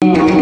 Hare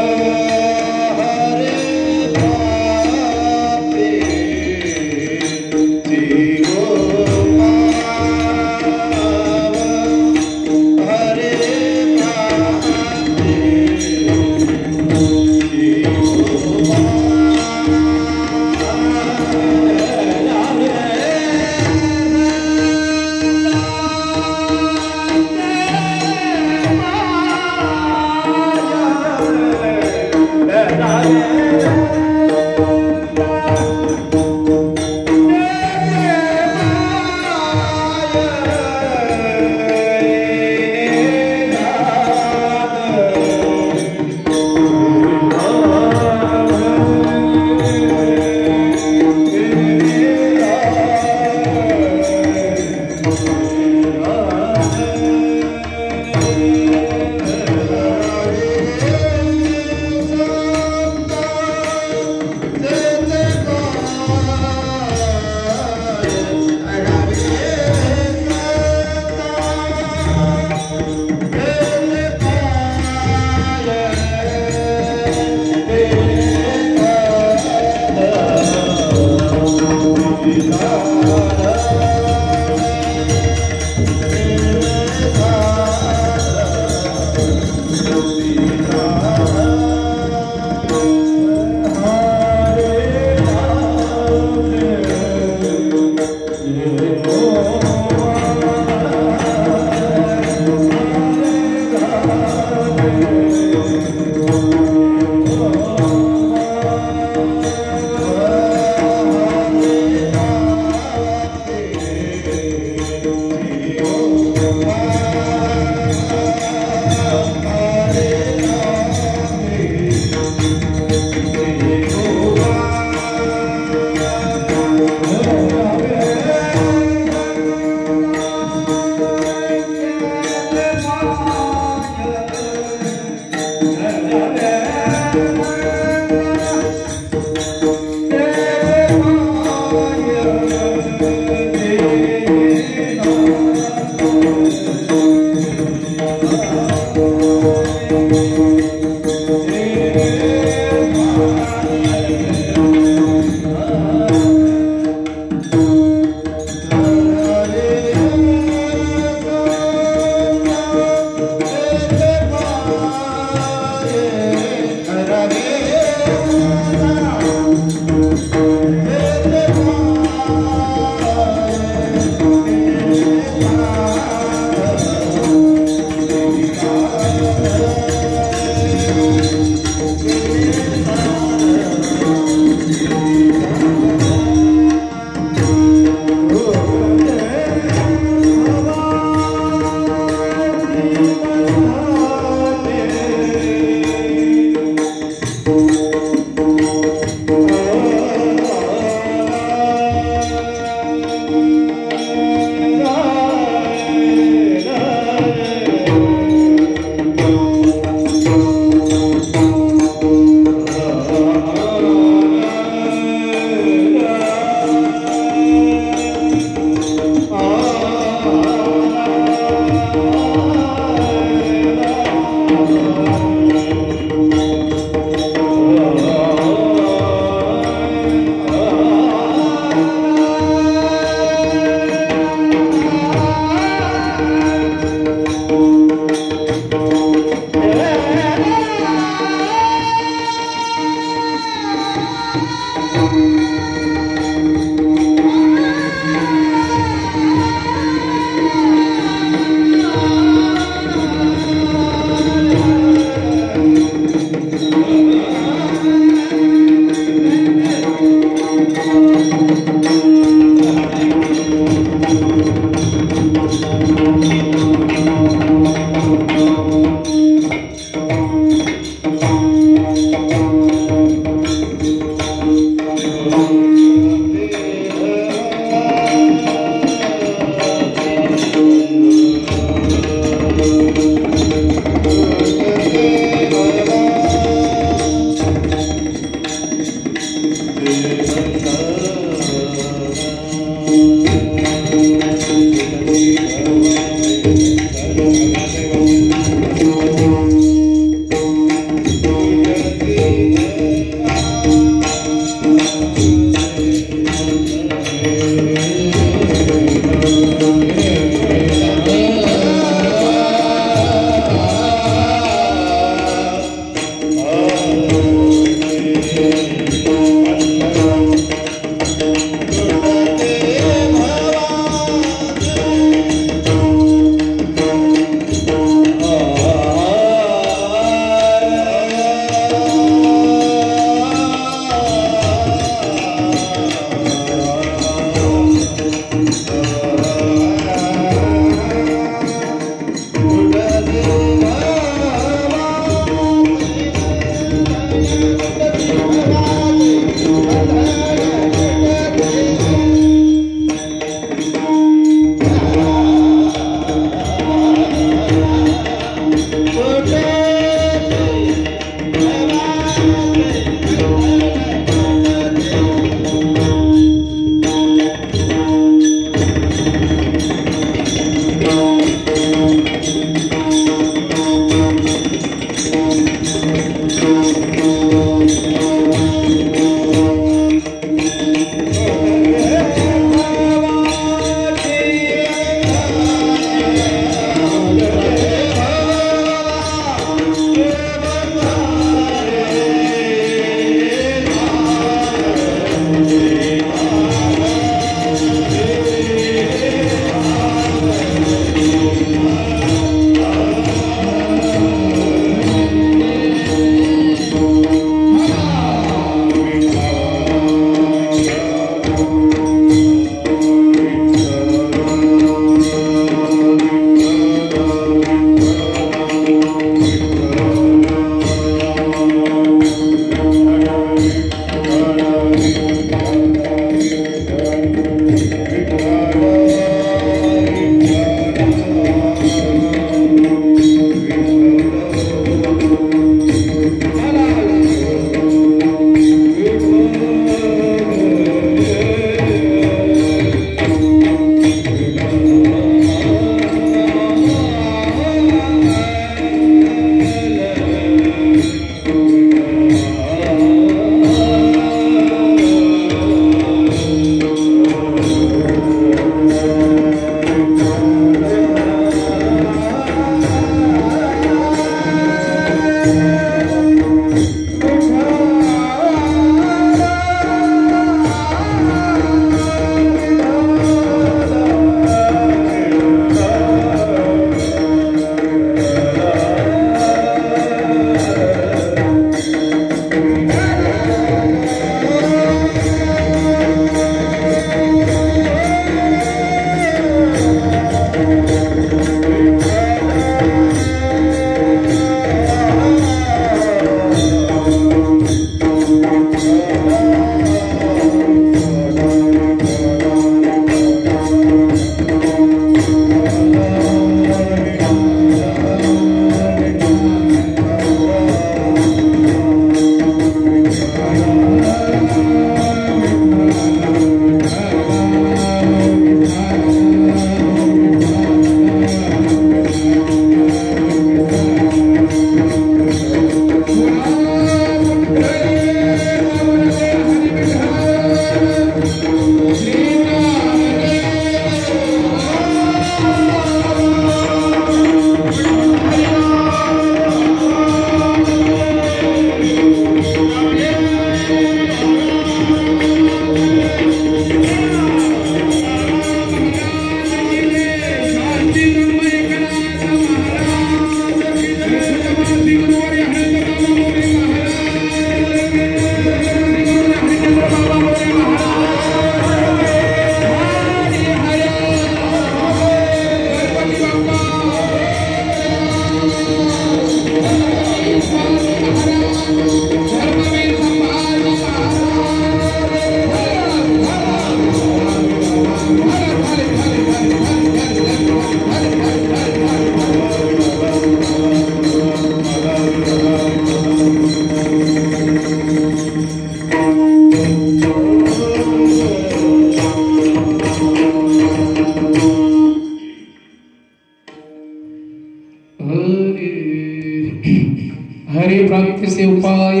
Hari प्राप्ति से उपाय,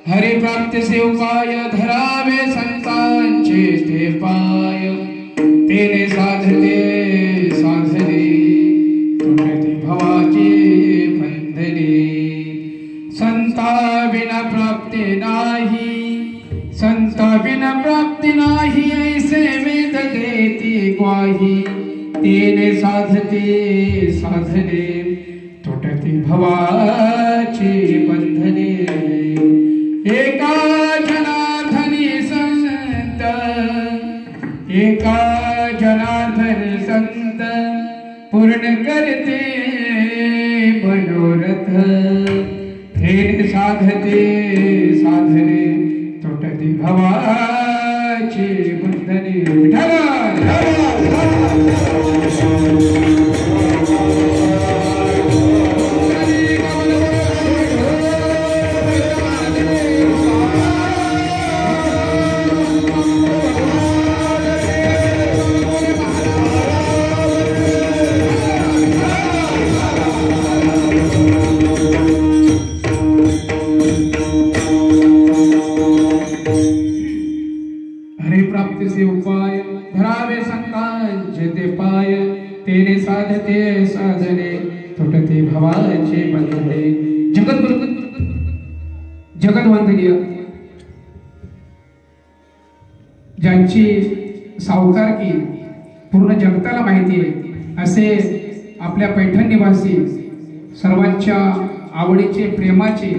हरि प्राप्ति से उपाय धरावे संतांचे ते पाय, तेने साधते साधने तुटते भवाचे बंधने। संता बिना प्राप्ति नाही, संता बिना प्राप्ति नाही, ऐसे वेद देती ग्वाही, तेने साधते साधने तुटते भवाचे बंधने। एका जनार्दनी संत, एका जनार्दनी संत पूर्ण करते मनोरथ, तेने साधते साधने तुटते भवाचे बंधने। उपाय धरावे संतांचे ते पाय, तेने साधते साधने तुटते भवाचे बंधने। जगद्वंदनीय ज्यांची सावकारकी पूर्ण जगताला माहिती आहे असे आपल्या पैठण निवासी सर्वांच्या आवडीचे प्रेमाचे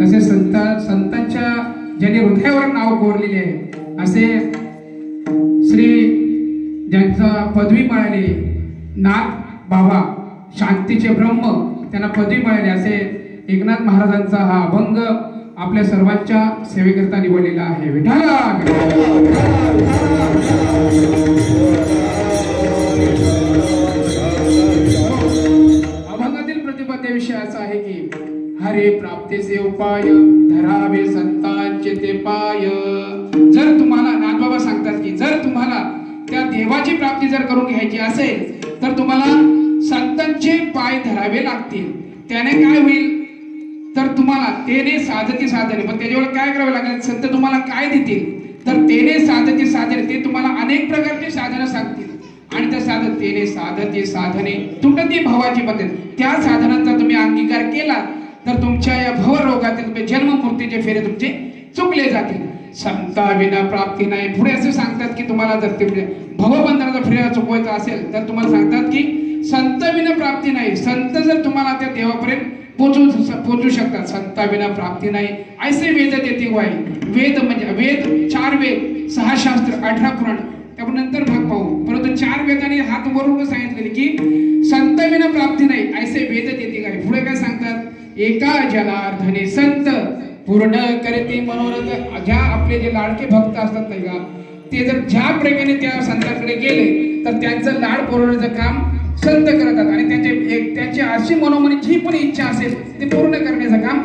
तसे संतांच्या ज्यांनी हृदयावर नाव कोरलेले आहे असे श्री ज्यांचा पदवी मिळाली नाथ बाबा शांतीचे ब्रह्म त्यांना पदवी मिळाली असे एकनाथ महाराजांचा हा अभंग आपल्या सर्वांच्या सेवेकरता निवडलेला आहे। विठ्ठला अभंगातील प्रतिपद्य विषय असा आहे की हरे प्राप्तीचे उपाय धरावे संतांचे ते पाय। जर तुम्हाला नाथबाबा सांगतात की जर तुम्हाला त्या देवाची प्राप्ती जर करून घ्यायची असेल तर तुम्हाला संतांचे पाय धरावे लागतील। त्याने काय होईल तर तुम्हाला तेने साधती साधने, पण त्याच्यावर काय करावे लागेल, संत तुम्हाला काय देतील तर तेने साधती साधने, ते तुम्हाला अनेक प्रकारची साधनं सांगतील आणि त्या तेने साधती साधने तुटती भावाची बंधने। त्या साधनांचा तुम्ही अंगीकार केला तर तुमच्या या भवरोगातील जन्म मृत्यूचे फेरे तुमचे चुकले जातील। संता विना प्राप्ती नाही। पुढे असे सांगतात की तुम्हाला जर ते भवबंधनाचा फेरा चुकवायचा असेल तर तुम्हाला सांगतात की संत विना प्राप्ती नाही। संत जर तुम्हाला त्या देवापर्यंत पोहोचू शकतात, संता विना प्राप्ती नाही। ऐसे वेद देते वाई। वेद म्हणजे वेद 4 वेद 6 शास्त्र 18 पुराण त्यामुळे नंतर भाग पाहू, परंतु 4 वेदांनी हात वरून सांगितलेले की संत विना प्राप्ती नाही ऐसे वेद देते काय। पुढे काय सांगतात, एका जनार्दनी संत पूर्ण करते मनोरथ। ज्या आपले जे लाडके भक्त असतात नाही का, ते जर ज्या प्रेमाने त्या संतांकडे गेले तर त्यांचं लाड पुरवण्याचं काम संत करतात आणि त्यांची अशी मनोमनी जी पण इच्छा असेल ते पूर्ण करण्याचं काम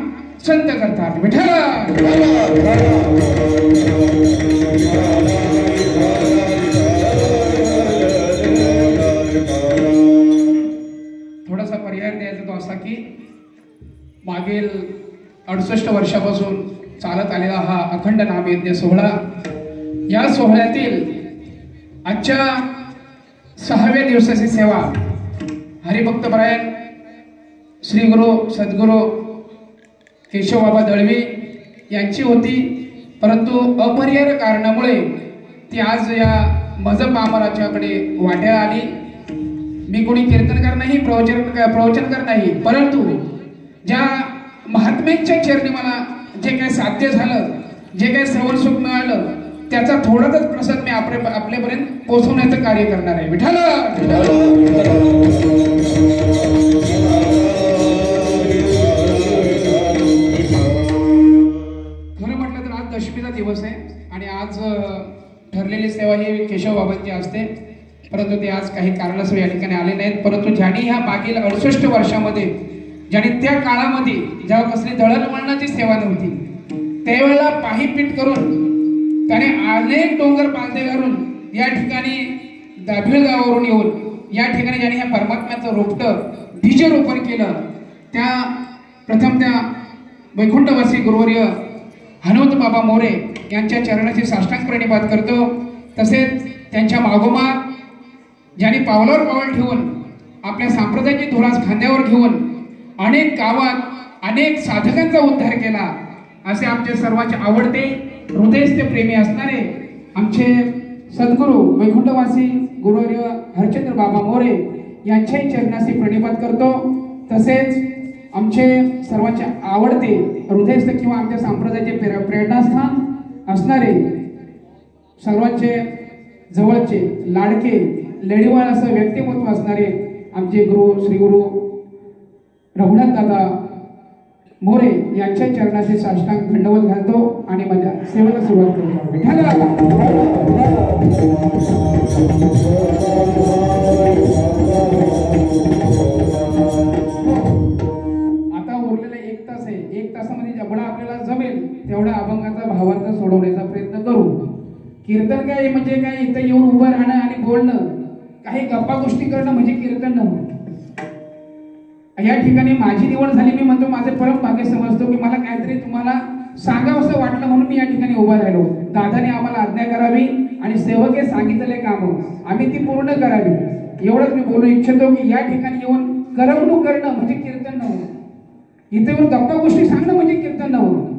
संत करतात। थोडासा पर्याय द्यायचा तो असा की मागील 68 वर्षापासून चालत आलेला हा अखंड नामयज्ञ सोहळा, या सोहळ्यातील आजच्या 6व्या दिवसाची सेवा हरिभक्तपरायण श्री गुरु सद्गुरु केशवबाबा दळवी यांची होती, परंतु अपरिहार्य कारणामुळे ती आज या मजब आमराच्याकडे वाट्या आली। मी कोणी कीर्तनकार नाही, प्रवचनकार नाही, परंतु ज्या महात्म्यांच्या चरणी मला जे काही साध्य झालं, जे काही श्रवण सुख मिळालं त्याचा थोडाच प्रसाद मी आपल्यापर्यंत पोहोचवण्याचं कार्य करणार आहे। विठ्ठल खरं म्हटलं तर आज दशमीचा दिवस आहे आणि आज ठरलेली सेवा ही केशवबाबांची असते, परंतु ते आज काही कारणास्तव या ठिकाणी आले नाहीत। परंतु ज्यांनी ह्या मागील 68 वर्षामध्ये ज्यांनी त्या काळामध्ये जेव्हा कसली दळणवळणाची सेवा नव्हती त्यावेळेला पायीपीट करून त्याने अनेक डोंगर पालथे घालून या ठिकाणी दाभिळ गावावरून येऊन या ठिकाणी ज्यांनी ह्या परमात्म्याचं रोपटं बीजरोपण केलं, त्या प्रथम त्या वैकुंठवासी गुरुवर्य हनुमंत बाबा मोरे यांच्या चरणाचे साष्टांग प्रणिपात करतो. तसेच त्यांच्या मागोमाग ज्यांनी पावलावर पाऊल ठेवून आपल्या संप्रदायाची धुरास खांद्यावर घेऊन अनेक गावात अनेक साधकांचा उद्धार केला असे आमचे सर्वांचे आवडते हृदयस्थ प्रेमी असणारे आमचे सद्गुरू वैकुंठवासी गुरुवर्य हरचंद्र बाबा मोरे यांच्याही चरणाशी प्रणिपात करतो. तसेच आमचे सर्वांचे आवडते हृदयस्थ किंवा आमच्या संप्रदायाचे प्रेरणास्थान असणारे सर्वांचे जवळचे लाडके लेडीवाळ असं व्यक्तिमत्व असणारे आमचे गुरु श्री गुरु रघुनाथ दादा मोरे यांच्या चरणाचे साष्टांग दंडवत घालतो आणि माझ्या सेवेला सुरुवात करतो. आता उरलेला 1 तास आहे. 1 तासामध्ये जेवढा आपल्याला जमेल तेवढा अभंगाचा भावार्थ सोडवण्याचा प्रयत्न करू. कीर्तन काय म्हणजे काय इथं येऊन उभं राहणं आणि बोलणं काही गप्पा गोष्टी करणं म्हणजे कीर्तन नव्हतं. या ठिकाणी माझी निवड झाली. मी म्हणतो माझे परम भाग्य समजतो की मला काहीतरी तुम्हाला सांगावंसं वाटलं म्हणून मी या ठिकाणी उभा राहिलो. दादाने आम्हाला आज्ञा करावी आणि सेवके सांगितलेले काम आम्ही ती पूर्ण करावी एवढंच मी बोलू इच्छितो की या ठिकाणी येऊन करवणूक करणं म्हणजे कीर्तन नव्हतं. इथे येऊन गप्पा गोष्टी सांगणं म्हणजे कीर्तन नव्हतं.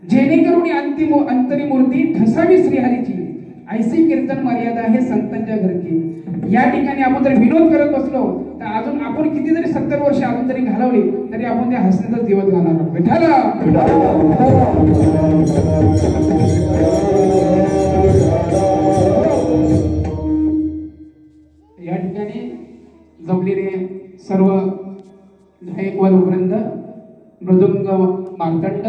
जेणेकरून अंतिम अंतरी मूर्ती ठसावी श्रीहरीची ऐसी कीर्तन मर्यादा आहे संतांच्या घरची. या ठिकाणी आपण जर विनोद करत बसलो तर अजून आपण किती जरी 70 वर्ष अजून तरी घालवली तरी आपण त्या हसण्याचाच दिवस घालणार. विठ्ठल या ठिकाणी जमलेले सर्व गायकवाड वृंद मृदुंग मार्तंड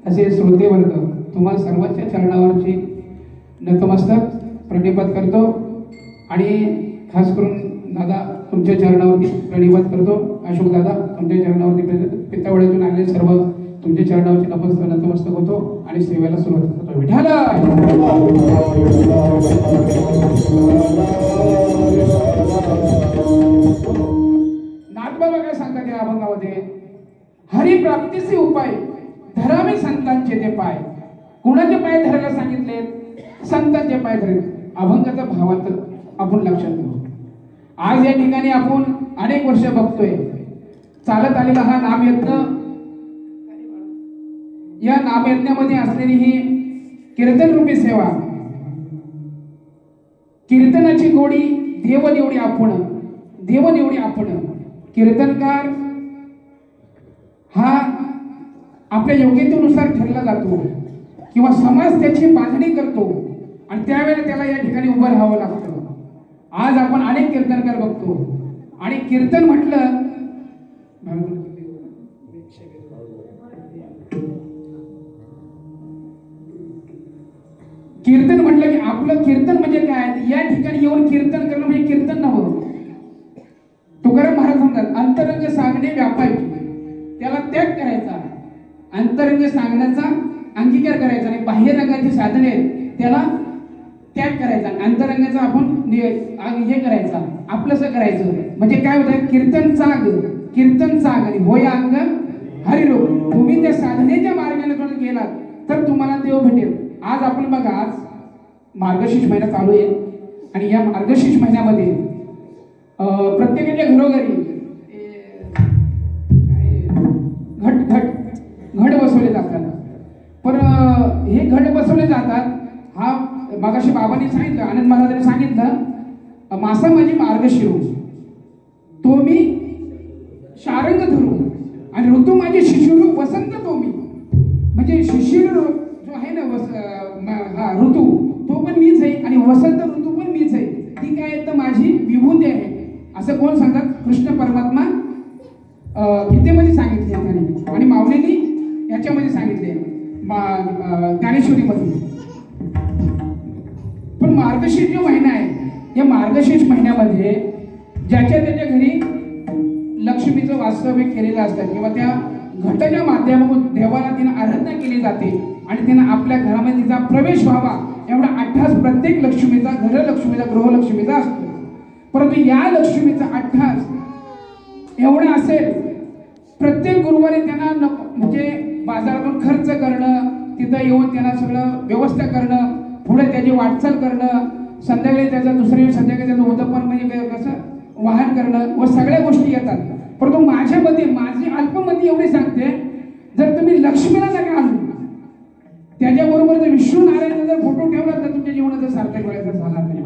असे श्रोते वर्ग तुम्हा सर्वांच्या चरणावरची नतमस्तक प्रणिपात करतो आणि खास करून दादा तुमच्या चरणावरती प्रणिपात करतो. अशोक दादा तुमच्या चरणावरती पित्तावड्यातून आलेले सर्व तुमच्या चरणावरती नतमस्तक होतो आणि सेवेला सुरुवात करतो. विठ्ठल नाथबाबा काय सांगतात या अभंगामध्ये हरिप्राप्तीचे उपाय धरावे संतांचे ते पाय. कुणाचे पाय धरायला सांगितले? संतांचे पाय धरले. अभंगाचा भावार्थ आपण लक्षात घेऊ. आज या ठिकाणी आपण अनेक वर्ष बघतोय चालत आलेला हा नामयज्ञ. या नामयज्ञामध्ये असलेली ही कीर्तन रूपी सेवा. कीर्तनाची गोडी देवनिवडी आपण देवनिवडी आपण. कीर्तनकार हा आपल्या योग्यतेनुसार ठरला जातो किंवा समाज त्याची बांधणी करतो आणि त्यावेळेला त्याला या ठिकाणी उभं राहावं लागतं. आज आपण अनेक कीर्तनकार बघतो आणि कीर्तन म्हटलं की आपलं कीर्तन म्हणजे काय? या ठिकाणी येऊन कीर्तन करणं म्हणजे कीर्तन नव्हतं. तुकाराम महाराज म्हणतात अंतरंग सांगणे व्यापारी. त्याला त्याग करायचा. अंतरंग सांगण्याचा अंगीकार करायचा आणि बाह्य रंगाची साधने त्याला त्याग करायचा. अंतरंगाचा आपण हे करायचा आपलंसं करायचं म्हणजे काय होतं कीर्तन चाग आणि होय अंग हरिरूप. तुम्ही त्या साधनेच्या मार्गाने गेलात तर तुम्हाला देव भेटेल. आज आपण बघा आज मार्गशीर्ष महिना चालू आहे आणि या मार्गशीर्ष महिन्यामध्ये प्रत्येकाच्या घरोघरी घट बसवले जातात. पण हे घट बसवले जातात हा मागाशी बाबांनी सांगितलं आनंद महाराजांनी सांगितलं मासा माझी मार्गशीर्ष तो मी शारंग धरू आणि ऋतू माझी शिशिर वसंत तो मी. म्हणजे शिशिर जो आहे ना हा ऋतू तो पण मीच आहे आणि वसंत ऋतू पण मीच आहे. ती काय तर माझी विभूती आहे असं कोण सांगतात? कृष्ण परमात्मा गीतेमध्ये सांगितले आणि माऊलींनी याच्यामध्ये सांगितले ज्ञानेश्वरीमध्ये. पण मार्गशीर्ष जो महिना आहे या मार्गशीर्ष महिन्यामध्ये ज्याच्या त्याच्या घरी लक्ष्मीचं वास्तव्य केलेलं असतं किंवा त्या घटाच्या माध्यमातून देवाला तिनं आराधना केली जाते आणि तिनं आपल्या घरामध्ये तिचा प्रवेश व्हावा एवढा अट्ठास प्रत्येक लक्ष्मीचा घरलक्ष्मीचा गृहलक्ष्मीचा असतो. परंतु या लक्ष्मीचा अट्ठास एवढा असेल प्रत्येक गुरुवारी त्यांना म्हणजे बाजारातून खर्च करणं, तिथं येऊन त्यांना सगळं व्यवस्था करणं, पुढे त्याची वाटचाल करणं, संध्याकाळी त्याचा दुसऱ्या संध्याकाळी त्याचं उदपन म्हणजे कसं वाहन करणं व सगळ्या गोष्टी येतात. परंतु माझ्यामध्ये माझी अल्पमती एवढी सांगते, जर तुम्ही लक्ष्मीला नका आणू, त्याच्याबरोबर जर विष्णू नारायण जर फोटो ठेवला तर तुमच्या जीवनाचा सार्थक व्हायचा झाला नाही.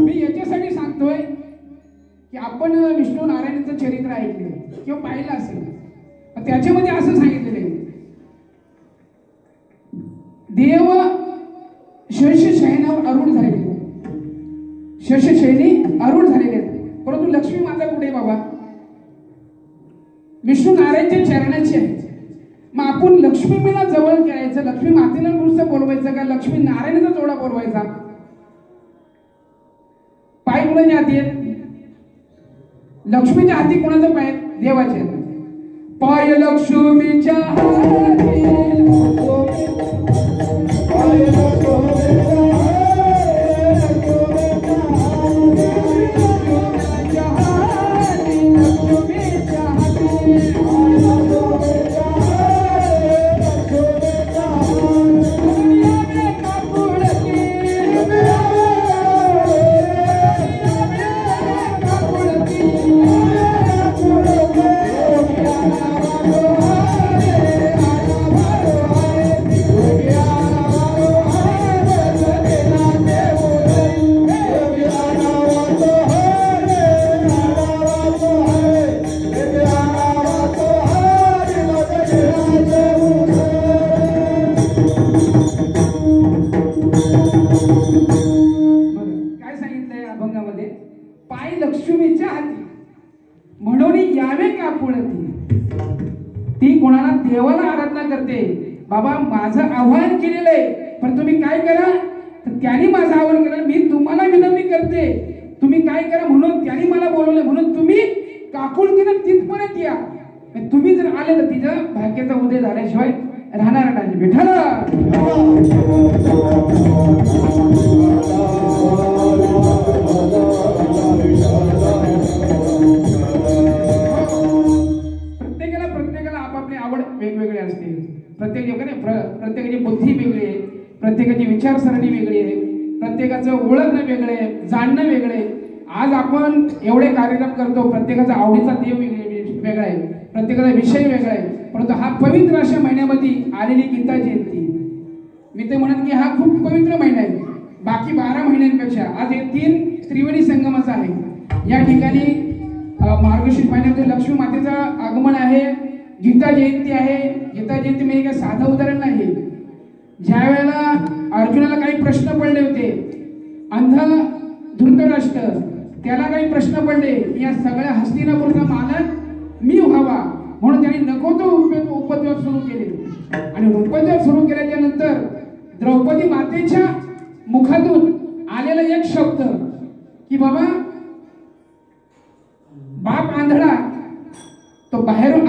मी याच्यासाठी सांगतोय की आपण विष्णू नारायणाचं चरित्र ऐकले किंवा पाहिलं असेल, त्याच्यामध्ये असं सांगितलेलं आहे, देव शयनावर आरूढ झालेले, शयनी आरूढ झालेले आहेत, परंतु लक्ष्मी माता कुठे बाबा? विष्णू नारायणच्या चरणाची आहे. मग आपण लक्ष्मीला जवळ करायचं, लक्ष्मी मातेला नुसतं बोलवायचं का लक्ष्मी नारायणाचा जोडा बोलवायचा? पाय कोणाच्या हाती आहेत? लक्ष्मीच्या हाती कोणाचा पाय? देवाचे आहेत. पाय लक्ष्मीच्या हाती, पाय लक्ष्मीच्या हाती म्हणून यावे का पुळती. ती कोणाला देवाला आराधना करते. बाबा माझं आव्हान केलेलं आहे, पण तुम्ही काय करा, तर त्यांनी माझं आव्हान केलं, मी तुम्हाला विनंती करते तुम्ही काय करा, म्हणून त्यांनी मला बोलवलं, म्हणून तुम्ही काकुळतीनं तिथपर्यंत या. तुम्ही जर आले तर तिचं भाग्याचा उदय झाल्याशिवाय राहणार नाही. विठ्ठला प्रत्येकाला आपापली आवड वेगवेगळी असते. प्रत्येकाची बुद्धी वेगळी आहे, प्रत्येकाची विचारसरणी वेगळी आहे, प्रत्येकाचं ओळखणं वेगळं आहे, जाणणं वेगळं आहे. आज आपण एवढे कार्यक्रम करतो, प्रत्येकाचा आवडीचा देव वेगळा आहे, प्रत्येकाचा विषय वेगळा आहे, परंतु हा पवित्र अशा महिन्यामध्ये आलेली गीता जयंती, मी ते म्हणत की हा खूप पवित्र महिना आहे. बाकी 12 महिन्यांपेक्षा आज हे 3 त्रिवेणी संगमाचा आहे. या ठिकाणी मार्गशीर्ष महिन्यामध्ये लक्ष्मी मातेचं आगमन आहे, गीता जयंती आहे. गीता जयंती म्हणजे काय साधं उदाहरण नाही. ज्या वेळेला अर्जुनाला काही प्रश्न पडले होते, अंध धृतराष्ट्र त्याला काही प्रश्न पडले, या सगळ्या हस्तिनापूरचा मालक मी व्हावा म्हणून त्यांनी नको तो उपद्व्याप सुरू केले. आणि उपद्व्याप सुरू केल्याच्या नंतर द्रौपदी मातेच्या मुखातून आलेला एक शब्द की बाबा बाप आंधळा, तो बाहेरून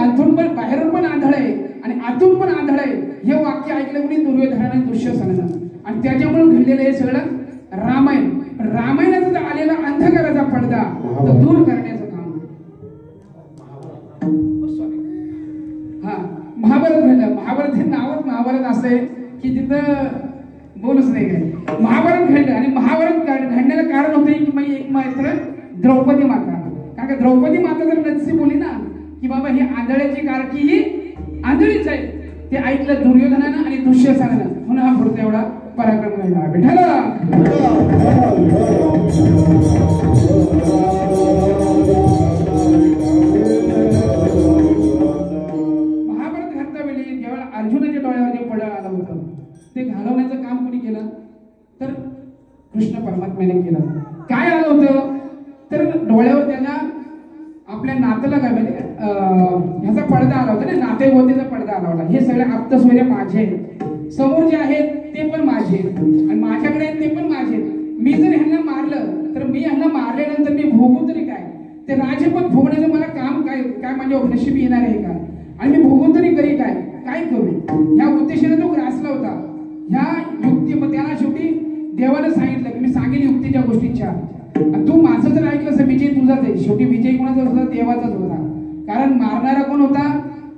पण आंधळ आहे आणि आतून पण आंधळ आहे, हे वाक्य ऐकलं कोणी दुर्योधनाने दुःशासनानं. आणि त्याच्यामुळे घडलेलं हे सगळं रामायण. रामायणाचा आलेला अंधकाराचा पडदा तो दूर करण्याचं काम. हा महाभारत घडलं. महाभारत हे नावच महाभारत असं आहे की तिथं बोलच नाही काय. महाभारत घडलं आणि महाभारत घडण्याला कारण होतं की म्हणजे एक मात्र द्रौपदी माता. कारण का द्रौपदी माता जर नदीशी बोली ना की बाबा ही आंधळ्याची कारकी ही आंधळीच आहे, ते ऐकलं दुर्योधनानं आणि दुःशासनानं, म्हणून हा पुढचा एवढा पराक्रम घडला. विठ्ठला महाभारत घडता वेळी ज्यावेळेला अर्जुनाच्या डोळ्यावर जे पडळ आलं होतं ते घालवण्याचं काम कोणी केलं, तर कृष्ण परमात्म्याने केलं. काय आलं होतं, तर डोळ्यावर त्यांना आपल्या नात्याला काय म्हणजे ह्याचा पडदा आला होता ना, नातेगोतेचा पडदा आला होता. हे सगळे आप्तस्वैर्य माझे, समोर जे आहेत ते पण माझे आणि माझ्याकडे आहेत ते पण माझे. मी जर ह्यांना मारलं तर मी ह्यांना मारल्यानंतर मी भोगू तरी काय, ते राजपद भोगण्याचं मला काम काय काय माझ्या नशिबी येणार आहे का, आणि मी भोगून तरी करी काय करू. ह्या उद्देशाने तो ग्रासला होता. ह्या युक्ती त्याला शेवटी देवाने सांगितलं की मी सांगेल युक्तीच्या गोष्टीच्या, तू माझं जर ऐकलंस विजय तुझाच आहे. शेवटी विजय कोणाचा होता? देवाचाच होता. कारण मारणारा कोण होता?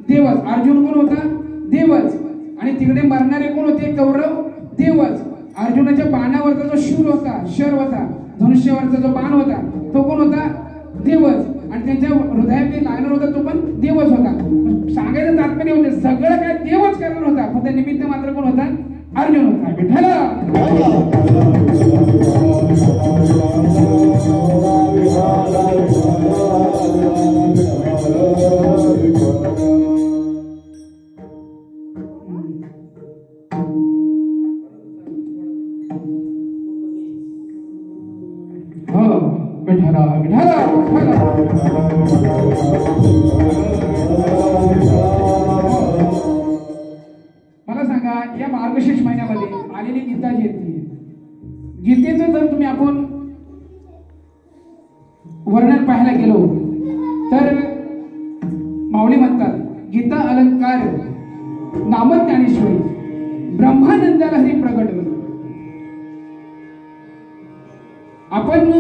देवच. अर्जुन कोण होता? देवच. आणि तिकडे मरणारे कोण होते? कौरव. देवच. अर्जुनाच्या बाणावरचा जो शूर होता, शर होता, धनुष्यावरचा जो बाण होता तो कोण होता? देवच. आणि त्यांच्या हृदयात लागणार होता तो पण देवच होता. सांगायचं तात्पर्य होते सगळं काय देवच करणार होता, फक्त निमित्त मात्र कोण होता? अर्जुन होता. विठ्ठल विठ्ठल विठ्ठल. मला सांगा, या मार्गशीर्ष महिन्यामध्ये आलेली गीता जयंती, गीतेचं जर तुम्ही आपण वर्णन पाहायला गेलो तर माऊली म्हणतात, गीता अलंकार नामज्ञानेश्वरी ब्रह्मानंदाला हरी प्रगट. आपण